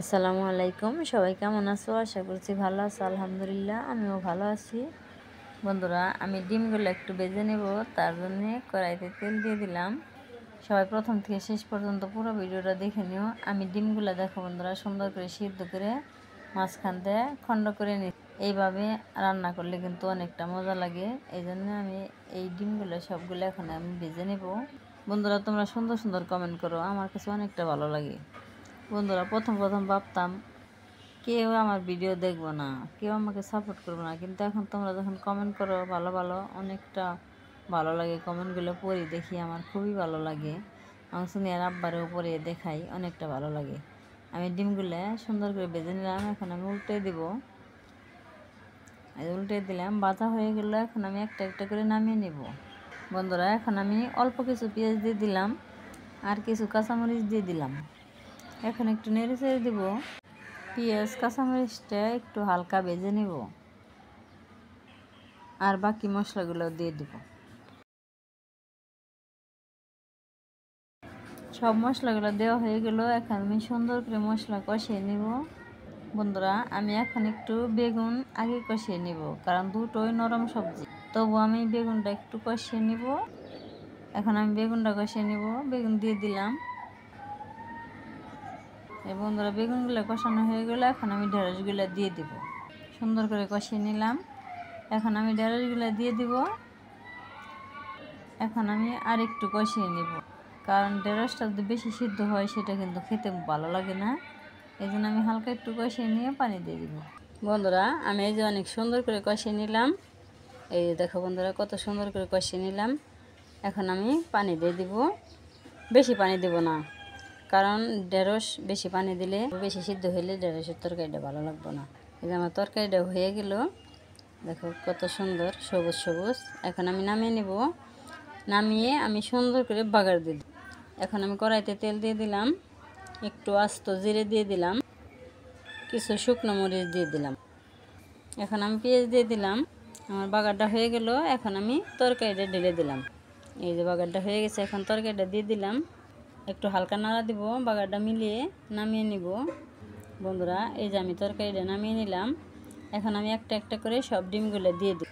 আসসালামু আলাইকুম। সবাই কেমন আছো? আশা করছি ভালো আছো। আলহামদুলিল্লাহ আমিও ভালো আছি। বন্ধুরা, আমি ডিমগুলো একটু ভেজে নেব, তার জন্যে কড়াইতে তেল দিয়ে দিলাম। সবাই প্রথম থেকে শেষ পর্যন্ত পুরো ভিডিওটা দেখে নিও। আমি ডিমগুলো দেখো বন্ধুরা সুন্দর করে সিদ্ধ করে মাঝখান দিয়ে খণ্ড করে নিই। এইভাবে রান্না করলে কিন্তু অনেকটা মজা লাগে। এই জন্য আমি এই ডিমগুলো সবগুলো এখন আমি ভেজে নেব। বন্ধুরা, তোমরা সুন্দর সুন্দর কমেন্ট করো, আমার কাছে অনেকটা ভালো লাগে। বন্ধুরা, প্রথম ভাবতাম কেউ আমার ভিডিও দেখবো না, কেউ আমাকে সাপোর্ট করবে না, কিন্তু এখন তোমরা যখন কমেন্ট করো ভালো ভালো, অনেকটা ভালো লাগে। কমেন্টগুলো পড়ি দেখি, আমার খুবই ভালো লাগে। আমার সুনিয়ার আব্বারেও পরে দেখাই, অনেকটা ভালো লাগে। আমি ডিমগুলো সুন্দর করে ভেজে নিলাম, এখন আমি উল্টে দিব। উল্টে দিলাম, ভাজা হয়ে গেল। এখন আমি একটা একটা করে নামিয়ে নেব। বন্ধুরা, এখন আমি অল্প কিছু পেঁয়াজ দিয়ে দিলাম আর কিছু কাঁচামরিচ দিয়ে দিলাম। এখন একটু নেড়ে চেড়ে দিব। পেঁয়াজ কাঁচামরিচটা একটু হালকা ভেজে নেব আর বাকি মশলাগুলো দিয়ে দিব। সব মশলাগুলো দেওয়া হয়ে গেল। এখন আমি সুন্দর করে মশলা কষিয়ে নেব। বন্ধুরা, আমি এখন একটু বেগুন আগে কষিয়ে নেব, কারণ দুটোই নরম সবজি, তবু আমি বেগুনটা একটু কষিয়ে নেব। এখন আমি বেগুনটা কষিয়ে নেব, বেগুন দিয়ে দিলাম। এই বন্ধুরা, বেগুনগুলো কষানো হয়ে গেলে এখন আমি ঢেঁড়সগুলো দিয়ে দিব। সুন্দর করে কষিয়ে নিলাম। এখন আমি ঢেঁড়সগুলো দিয়ে দিব। এখন আমি আর একটু কষিয়ে নেব, কারণ ঢেঁড়সটা যদি বেশি সিদ্ধ হয় সেটা কিন্তু খেতে ভালো লাগে না। এই জন্য আমি হালকা একটু কষিয়ে নিয়ে পানি দিয়ে দিব। বন্ধুরা, আমি এই যে অনেক সুন্দর করে কষিয়ে নিলাম। এই দেখো বন্ধুরা, কত সুন্দর করে কষিয়ে নিলাম। এখন আমি পানি দিয়ে দিব। বেশি পানি দেব না, কারণ ঢেঁড়স বেশি পানি দিলে, বেশি সিদ্ধ হলে ঢেঁড়সের তরকারিটা ভালো লাগবে না। এই যে আমার তরকারিটা হয়ে গেল, দেখো কত সুন্দর সবুজ সবুজ। এখন আমি নামিয়ে নেব। নামিয়ে আমি সুন্দর করে বাগার দিয়ে দিই। এখন আমি কড়াইতে তেল দিয়ে দিলাম, একটু আস্ত জিরে দিয়ে দিলাম, কিছু শুকনো মরিচ দিয়ে দিলাম। এখন আমি পেঁয়াজ দিয়ে দিলাম। আমার বাগারটা হয়ে গেল। এখন আমি তরকারিটা ঢেলে দিলাম। এই যে বাগারটা হয়ে গেছে, এখন তরকারিটা দিয়ে দিলাম। একটু হালকা নাড়া দিব, বাগারটা মিলিয়ে নামিয়ে নিব। বন্ধুরা, এই যে আমি তরকারিটা নামিয়ে নিলাম। এখন আমি একটা একটা করে সব ডিমগুলো দিয়ে দিই।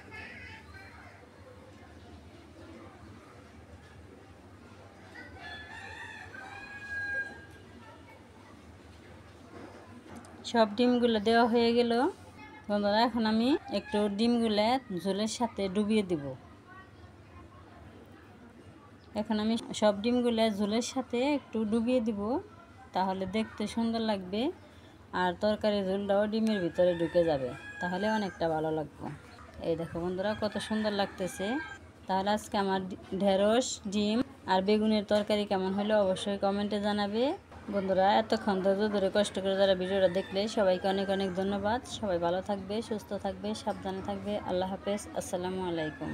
সব ডিমগুলো দেওয়া হয়ে গেল। বন্ধুরা, এখন আমি একটু ডিমগুলো ঝোলের সাথে ডুবিয়ে দিব। এখন আমি সব ডিমগুলো ঝোলের সাথে একটু ডুবিয়ে দিব, তাহলে দেখতে সুন্দর লাগবে আর তরকারির ঝোলটাও ডিমের ভিতরে ঢুকে যাবে, তাহলে অনেকটা ভালো লাগবে। এই দেখো বন্ধুরা, কত সুন্দর লাগতেছে। তাহলে আজকে আমার ঢেঁড়স, ডিম আর বেগুনের তরকারি কেমন হলো অবশ্যই কমেন্টে জানাবে। বন্ধুরা, এতক্ষণ ধৈর্য ধরে কষ্ট করে যারা ভিডিওটা দেখলে সবাইকে অনেক অনেক ধন্যবাদ। সবাই ভালো থাকবে, সুস্থ থাকবে, সাবধানে থাকবে। আল্লাহ হাফেজ। আসসালামু আলাইকুম।